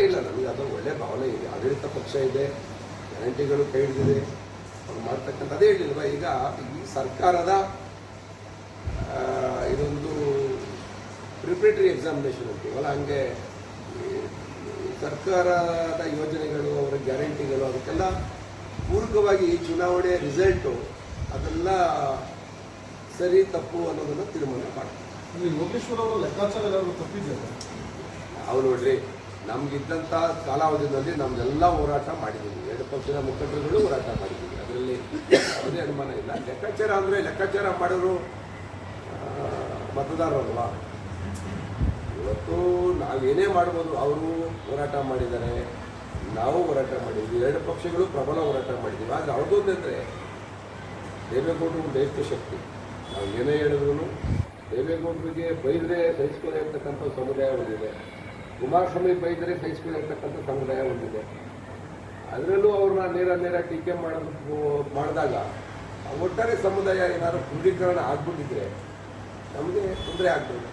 ಇಲ್ಲ, ನಮಗೆ ಅದು ಒಳ್ಳೆ ಭಾವನೆ ಇದೆ. ಆಡಳಿತ ಪಕ್ಷ ಇದೆ, ಗ್ಯಾರಂಟಿಗಳು ಕೈ ಹಿಡಿದಿದೆ, ಅವ್ರು ಮಾಡ್ತಕ್ಕಂಥ ಅದೇ ಹೇಳಿಲ್ವ. ಈಗ ಈ ಸರ್ಕಾರದ ಇದೊಂದು ಪ್ರಿಪ್ರೇಟರಿ ಎಕ್ಸಾಮಿನೇಷನ್ ಅಂತೀವಲ್ಲ, ಹಂಗೆ ಸರ್ಕಾರದ ಯೋಜನೆಗಳು, ಅವರ ಗ್ಯಾರಂಟಿಗಳು, ಅದಕ್ಕೆಲ್ಲ ಪೂರಕವಾಗಿ ಈ ಚುನಾವಣೆ ರಿಸಲ್ಟು ಅದೆಲ್ಲ ಸರಿ ತಪ್ಪು ಅನ್ನೋದನ್ನು ತೀರ್ಮಾನ ಮಾಡ್ತಾರೆ. ಯೋಗೇಶ್ವರ ಅವರ ಲೆಕ್ಕಾಚಾರ ಏನಾದರೂ ತಪ್ಪಿದೆಯಲ್ಲ? ನಾವು ನೋಡ್ರಿ, ನಮಗಿದ್ದಂಥ ಕಾಲಾವಧಿಯಲ್ಲಿ ನಮ್ಮೆಲ್ಲ ಹೋರಾಟ ಮಾಡಿದ್ದೀವಿ. ಎರಡು ಪಕ್ಷದ ಮುಖಂಡರುಗಳು ಹೋರಾಟ ಮಾಡಿದ್ದೀವಿ, ಅದರಲ್ಲಿ ಯಾವುದೇ ಅನುಮಾನ ಇಲ್ಲ. ಲೆಕ್ಕಾಚಾರ ಅಂದರೆ ಲೆಕ್ಕಾಚಾರ ಮಾಡೋರು ಮತದಾರರಲ್ವಾ. ಇವತ್ತು ನಾವೇನೇ ಮಾಡ್ಬೋದು, ಅವರು ಹೋರಾಟ ಮಾಡಿದ್ದಾರೆ, ನಾವು ಹೋರಾಟ ಮಾಡಿದ್ವಿ, ಎರಡು ಪಕ್ಷಗಳು ಪ್ರಬಲ ಹೋರಾಟ ಮಾಡಿದ್ದೀವಿ. ಆದರೆ ಅವ್ರದ್ದೊಂದಂದರೆ ದೇವೇಗೌಡರು ದೇಶದ ಶಕ್ತಿ. ನಾವು ಏನೇ ಹೇಳಿದ್ರು ದೇವೇಗೌಡರಿಗೆ ಬೈದರೆ ಸಹಿಸ್ಕೊಳ್ಳಿ ಅಂತಕ್ಕಂಥ ಸಮುದಾಯ ಒಂದಿದೆ, ಕುಮಾರಸ್ವಾಮಿ ಬೈದರೆ ಸಹಿಸ್ಕೊಳ್ಳಿ ಅಂತಕ್ಕಂಥ ಸಮುದಾಯ ಒಂದಿದೆ. ಅದರಲ್ಲೂ ಅವ್ರನ್ನ ನೇರ ಟೀಕೆ ಮಾಡಿದಾಗ ಒಟ್ಟಾರೆ ಸಮುದಾಯ ಏನಾದರೂ ಕ್ರೋಢೀಕರಣ ಆಗ್ಬಿಟ್ಟಿದ್ರೆ ನಮಗೆ ತೊಂದರೆ ಆಗ್ಬೋದು.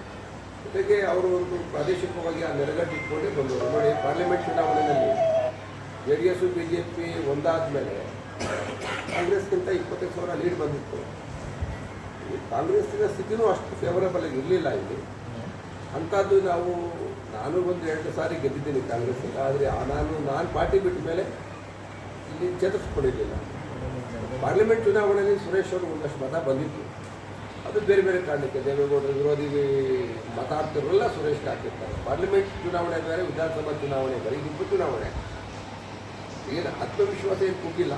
ಜೊತೆಗೆ ಅವರು ಒಂದು ಪ್ರಾದೇಶಿಕವಾಗಿ ಆ ನೆಲೆಗಟ್ಟು ಇಟ್ಕೊಂಡೇ ಬಂದರು. ನೋಡಿ, ಪಾರ್ಲಿಮೆಂಟ್ ಚುನಾವಣೆಯಲ್ಲಿ JDS BJP ಒಂದಾದ ಮೇಲೆ ಕಾಂಗ್ರೆಸ್ಗಿಂತ 25,000 ಲೀಡ್ ಬಂದಿತ್ತು. ಕಾಂಗ್ರೆಸ್ಸಿನ ಸ್ಥಿತಿನೂ ಅಷ್ಟು ಫೇವರಬಲ್ ಆಗಿ ಇರಲಿಲ್ಲ ಇಲ್ಲಿ. ಅಂಥದ್ದು ನಾನು ಒಂದು 2 ಸಾರಿ ಗೆದ್ದಿದ್ದೀನಿ ಕಾಂಗ್ರೆಸ್ಸಿಂದ. ಆದರೆ ನಾನು ಪಾರ್ಟಿ ಬಿಟ್ಟ ಮೇಲೆ ಇಲ್ಲಿ ಚೇತರಿಸ್ಕೊಂಡಿರಲಿಲ್ಲ. ಪಾರ್ಲಿಮೆಂಟ್ ಚುನಾವಣೆಯಲ್ಲಿ ಸುರೇಶ್ ಅವರು ಒಂದಷ್ಟು ಮತ ಬಂದಿತ್ತು. ಅದು ಬೇರೆ ಬೇರೆ ಕಾರಣಕ್ಕೆ ದೇವೇಗೌಡರ ವಿರೋಧಿ ಮತ ಹಾಕ್ತಿರಲ್ಲ, ಸುರೇಶ್ಗೆ ಹಾಕಿರ್ತಾರೆ. ಪಾರ್ಲಿಮೆಂಟ್ ಚುನಾವಣೆ ಬೇರೆ, ವಿಧಾನಸಭಾ ಚುನಾವಣೆ ಬೇರೆ, ಇದು ಉಪಚುನಾವಣೆ. ಏನು ಆತ್ಮವಿಶ್ವಾಸ ಏನು ಕುಗ್ಗಿಲ್ಲ.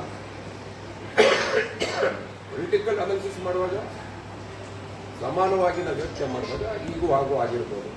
ಪೊಲಿಟಿಕಲ್ ಅನಾಲಿಸಿಸ್ ಮಾಡುವಾಗ ಸಮಾನವಾಗಿ ನಾವು ಯೋಚನೆ ಮಾಡುವಾಗ ಈಗೂ ಆಗಿರ್ಬೋದು.